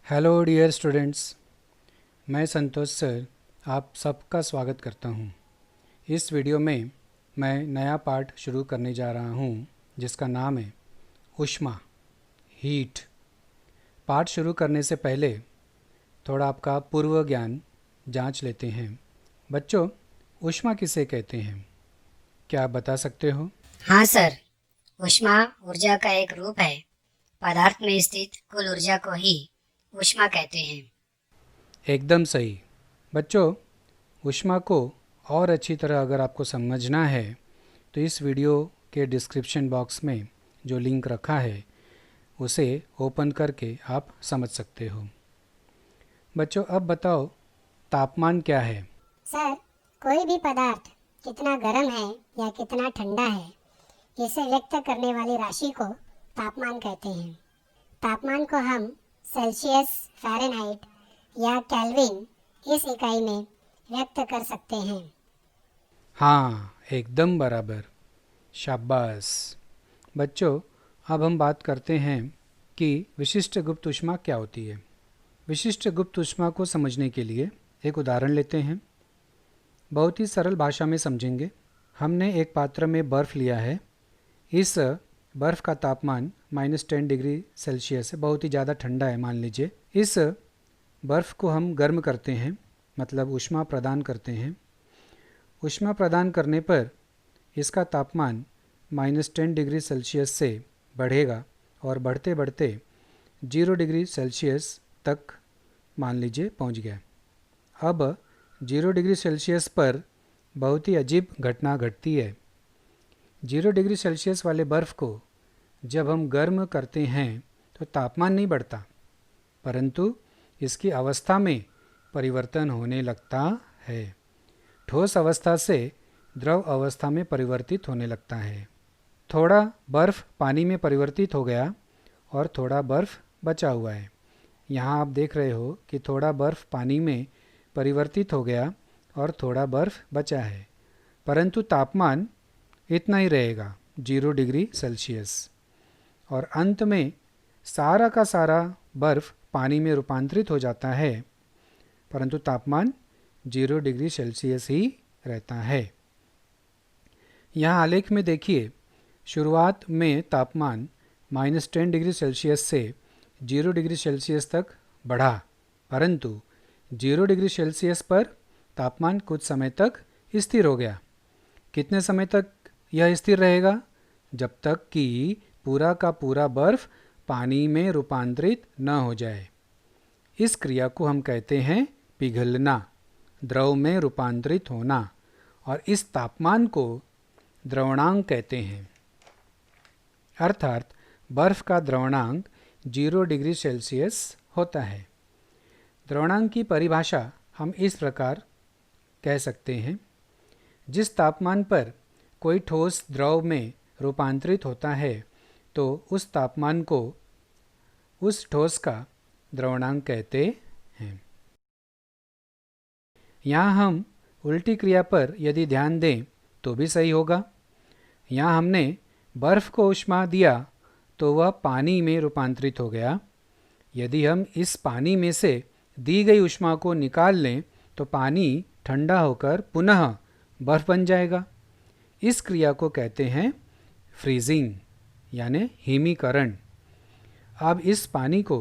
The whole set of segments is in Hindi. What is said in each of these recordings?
हेलो डियर स्टूडेंट्स, मैं संतोष सर आप सबका स्वागत करता हूं। इस वीडियो में मैं नया पार्ट शुरू करने जा रहा हूं जिसका नाम है ऊष्मा, हीट। पाठ शुरू करने से पहले थोड़ा आपका पूर्व ज्ञान जांच लेते हैं। बच्चों, ऊष्मा किसे कहते हैं, क्या आप बता सकते हो? हाँ सर, ऊष्मा ऊर्जा का एक रूप है। पदार्थ में स्थित कुल ऊर्जा को ही ऊष्मा कहते हैं। एकदम सही। बच्चों, ऊष्मा को और अच्छी तरह अगर आपको समझना है तो इस वीडियो के डिस्क्रिप्शन बॉक्स में जो लिंक रखा है उसे ओपन करके आप समझ सकते हो। बच्चों, अब बताओ तापमान क्या है? सर, कोई भी पदार्थ कितना गर्म है या कितना ठंडा है, इसे व्यक्त करने वाली राशि को तापमान कहते हैं। तापमान को हम सेल्सियस, फ़ारेनहाइट या केल्विन इस इकाई में व्यक्त कर सकते हैं। हाँ, एकदम बराबर, शाबाश। बच्चों, अब हम बात करते हैं कि विशिष्ट गुप्त ऊष्मा क्या होती है। विशिष्ट गुप्त ऊष्मा को समझने के लिए एक उदाहरण लेते हैं। बहुत ही सरल भाषा में समझेंगे। हमने एक पात्र में बर्फ़ लिया है। इस बर्फ़ का तापमान -10 डिग्री सेल्सियस है, बहुत ही ज़्यादा ठंडा है मान लीजिए। इस बर्फ़ को हम गर्म करते हैं, मतलब ऊष्मा प्रदान करते हैं। ऊष्मा प्रदान करने पर इसका तापमान -10 डिग्री सेल्सियस से बढ़ेगा और बढ़ते बढ़ते 0 डिग्री सेल्सियस तक मान लीजिए पहुंच गया। अब 0 डिग्री सेल्सियस पर बहुत ही अजीब घटना घटती है। 0 डिग्री सेल्सियस वाले बर्फ़ को जब हम गर्म करते हैं तो तापमान नहीं बढ़ता, परंतु इसकी अवस्था में परिवर्तन होने लगता है। ठोस अवस्था से द्रव अवस्था में परिवर्तित होने लगता है। थोड़ा बर्फ़ पानी में परिवर्तित हो गया और थोड़ा बर्फ़ बचा हुआ है। यहाँ आप देख रहे हो कि थोड़ा बर्फ़ पानी में परिवर्तित हो गया और थोड़ा बर्फ़ बचा है, परंतु तापमान इतना ही रहेगा, 0 डिग्री सेल्सियस। और अंत में सारा का सारा बर्फ़ पानी में रूपांतरित हो जाता है, परंतु तापमान 0 डिग्री सेल्सियस ही रहता है। यहाँ आलेख में देखिए, शुरुआत में तापमान -10 डिग्री सेल्सियस से 0 डिग्री सेल्सियस तक बढ़ा, परंतु 0 डिग्री सेल्सियस पर तापमान कुछ समय तक स्थिर हो गया। कितने समय तक यह स्थिर रहेगा? जब तक कि पूरा का पूरा बर्फ पानी में रूपांतरित न हो जाए। इस क्रिया को हम कहते हैं पिघलना, द्रव में रूपांतरित होना, और इस तापमान को द्रवणांक कहते हैं। अर्थात बर्फ का द्रवणांक 0 डिग्री सेल्सियस होता है। द्रवणांक की परिभाषा हम इस प्रकार कह सकते हैं, जिस तापमान पर कोई ठोस द्रव में रूपांतरित होता है तो उस तापमान को उस ठोस का द्रवणांक कहते हैं। यहाँ हम उल्टी क्रिया पर यदि ध्यान दें तो भी सही होगा। यहाँ हमने बर्फ़ को ऊष्मा दिया तो वह पानी में रूपांतरित हो गया। यदि हम इस पानी में से दी गई ऊष्मा को निकाल लें तो पानी ठंडा होकर पुनः बर्फ़ बन जाएगा। इस क्रिया को कहते हैं फ्रीजिंग, यानी हिमीकरण। अब इस पानी को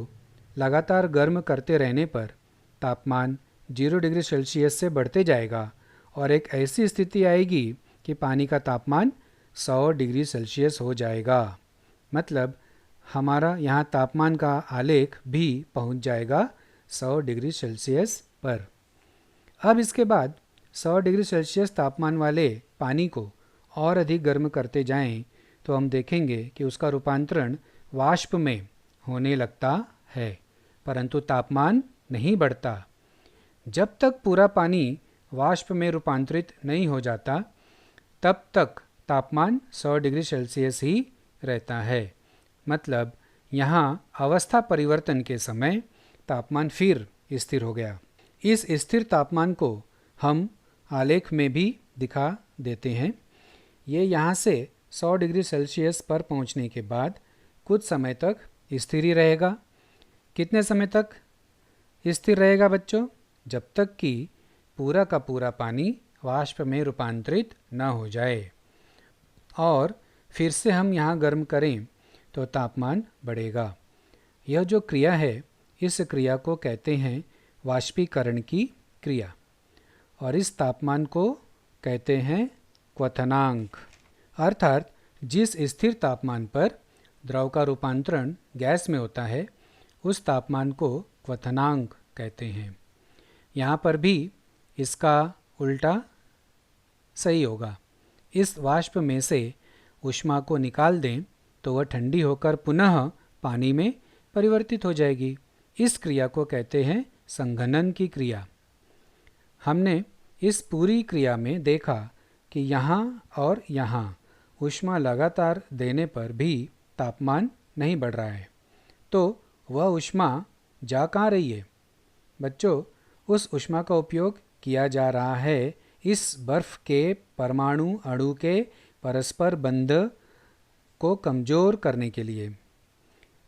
लगातार गर्म करते रहने पर तापमान 0 डिग्री सेल्सियस से बढ़ते जाएगा और एक ऐसी स्थिति आएगी कि पानी का तापमान 100 डिग्री सेल्सियस हो जाएगा। मतलब हमारा यहाँ तापमान का आलेख भी पहुँच जाएगा 100 डिग्री सेल्सियस पर। अब इसके बाद 100 डिग्री सेल्सियस तापमान वाले पानी को और अधिक गर्म करते जाएं तो हम देखेंगे कि उसका रूपांतरण वाष्प में होने लगता है, परंतु तापमान नहीं बढ़ता। जब तक पूरा पानी वाष्प में रूपांतरित नहीं हो जाता तब तक तापमान 100 डिग्री सेल्सियस ही रहता है। मतलब यहाँ अवस्था परिवर्तन के समय तापमान फिर स्थिर हो गया। इस स्थिर तापमान को हम आलेख में भी दिखा देते हैं। ये यहाँ से 100 डिग्री सेल्सियस पर पहुँचने के बाद कुछ समय तक स्थिर ही रहेगा। कितने समय तक स्थिर रहेगा बच्चों, जब तक कि पूरा का पूरा पानी वाष्प में रूपांतरित न हो जाए। और फिर से हम यहाँ गर्म करें तो तापमान बढ़ेगा। यह जो क्रिया है, इस क्रिया को कहते हैं वाष्पीकरण की क्रिया, और इस तापमान को कहते हैं क्वथनांक। अर्थात जिस स्थिर तापमान पर द्रव का रूपांतरण गैस में होता है, उस तापमान को क्वथनांक कहते हैं। यहाँ पर भी इसका उल्टा सही होगा। इस वाष्प में से ऊष्मा को निकाल दें तो वह ठंडी होकर पुनः पानी में परिवर्तित हो जाएगी। इस क्रिया को कहते हैं संघनन की क्रिया। हमने इस पूरी क्रिया में देखा कि यहाँ और यहाँ ऊष्मा लगातार देने पर भी तापमान नहीं बढ़ रहा है, तो वह ऊष्मा जा कहाँ रही है बच्चों? उस ऊष्मा का उपयोग किया जा रहा है इस बर्फ के परमाणु अणु के परस्पर बंध को कमज़ोर करने के लिए।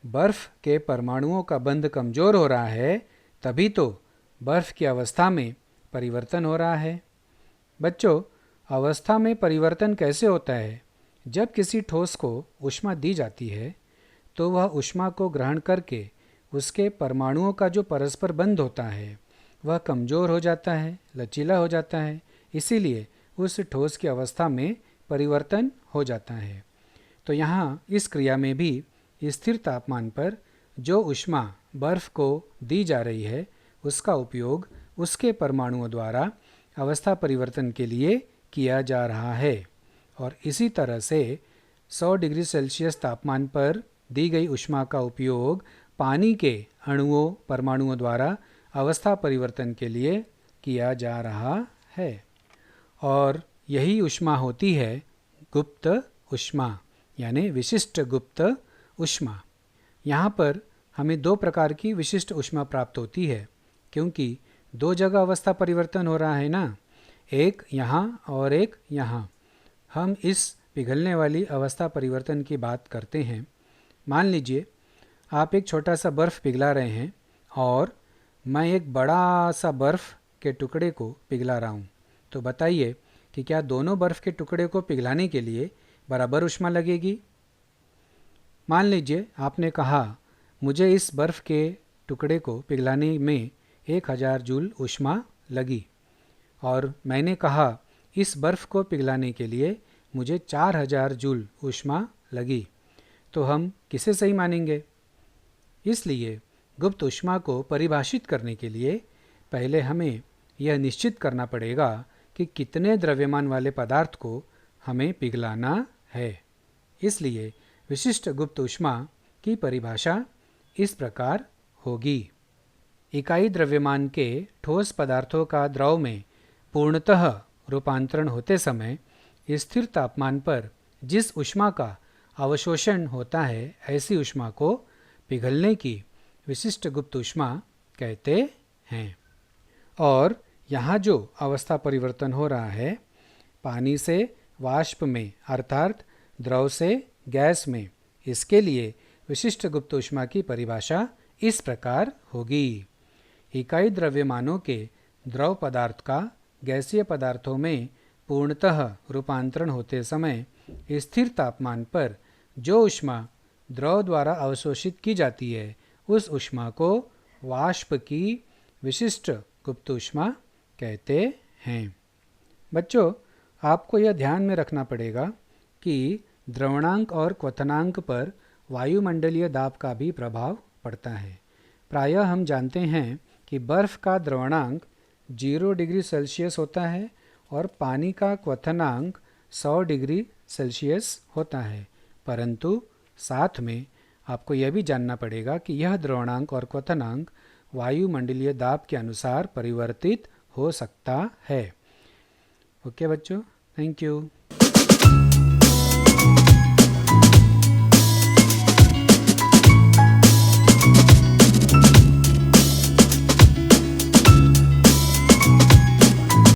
बर्फ के परमाणुओं का बंध कमज़ोर हो रहा है, तभी तो बर्फ की अवस्था में परिवर्तन हो रहा है। बच्चों, अवस्था में परिवर्तन कैसे होता है? जब किसी ठोस को ऊष्मा दी जाती है तो वह ऊष्मा को ग्रहण करके उसके परमाणुओं का जो परस्पर बंध होता है वह कमज़ोर हो जाता है, लचीला हो जाता है। इसीलिए उस ठोस की अवस्था में परिवर्तन हो जाता है। तो यहाँ इस क्रिया में भी स्थिर तापमान पर जो ऊष्मा बर्फ को दी जा रही है, उसका उपयोग उसके परमाणुओं द्वारा अवस्था परिवर्तन के लिए किया जा रहा है। और इसी तरह से 100 डिग्री सेल्सियस तापमान पर दी गई ऊष्मा का उपयोग पानी के अणुओं परमाणुओं द्वारा अवस्था परिवर्तन के लिए किया जा रहा है। और यही ऊष्मा होती है गुप्त ऊष्मा, यानी विशिष्ट गुप्त ऊष्मा। यहाँ पर हमें दो प्रकार की विशिष्ट ऊष्मा प्राप्त होती है, क्योंकि दो जगह अवस्था परिवर्तन हो रहा है ना, एक यहाँ और एक यहाँ। हम इस पिघलने वाली अवस्था परिवर्तन की बात करते हैं। मान लीजिए आप एक छोटा सा बर्फ़ पिघला रहे हैं और मैं एक बड़ा सा बर्फ़ के टुकड़े को पिघला रहा हूँ। तो बताइए कि क्या दोनों बर्फ़ के टुकड़े को पिघलाने के लिए बराबर ऊष्मा लगेगी? मान लीजिए आपने कहा मुझे इस बर्फ़ के टुकड़े को पिघलाने में 1000 जूल ऊष्मा लगी, और मैंने कहा इस बर्फ़ को पिघलाने के लिए मुझे 4000 जूल ऊष्मा लगी। तो हम किसे सही मानेंगे? इसलिए गुप्त ऊष्मा को परिभाषित करने के लिए पहले हमें यह निश्चित करना पड़ेगा कि कितने द्रव्यमान वाले पदार्थ को हमें पिघलाना है। इसलिए विशिष्ट गुप्त ऊष्मा की परिभाषा इस प्रकार होगी। इकाई द्रव्यमान के ठोस पदार्थों का द्रव में पूर्णतः रूपांतरण होते समय स्थिर तापमान पर जिस ऊष्मा का अवशोषण होता है, ऐसी ऊष्मा को पिघलने की विशिष्ट गुप्त ऊष्मा कहते हैं। और यहाँ जो अवस्था परिवर्तन हो रहा है, पानी से वाष्प में अर्थात द्रव से गैस में, इसके लिए विशिष्ट गुप्त ऊष्मा की परिभाषा इस प्रकार होगी। इकाई द्रव्यमानों के द्रव पदार्थ का गैसीय पदार्थों में पूर्णतः रूपांतरण होते समय स्थिर तापमान पर जो ऊष्मा द्रव द्वारा अवशोषित की जाती है, उस ऊष्मा को वाष्प की विशिष्ट गुप्त ऊष्मा कहते हैं। बच्चों, आपको यह ध्यान में रखना पड़ेगा कि द्रवणांक और क्वथनांक पर वायुमंडलीय दाब का भी प्रभाव पड़ता है। प्रायः हम जानते हैं कि बर्फ़ का द्रवणांक 0 डिग्री सेल्सियस होता है और पानी का क्वथनांक 100 डिग्री सेल्सियस होता है, परंतु साथ में आपको यह भी जानना पड़ेगा कि यह द्रवणांक और क्वथनांक वायुमंडलीय दाब के अनुसार परिवर्तित हो सकता है। ओके बच्चों, थैंक यू।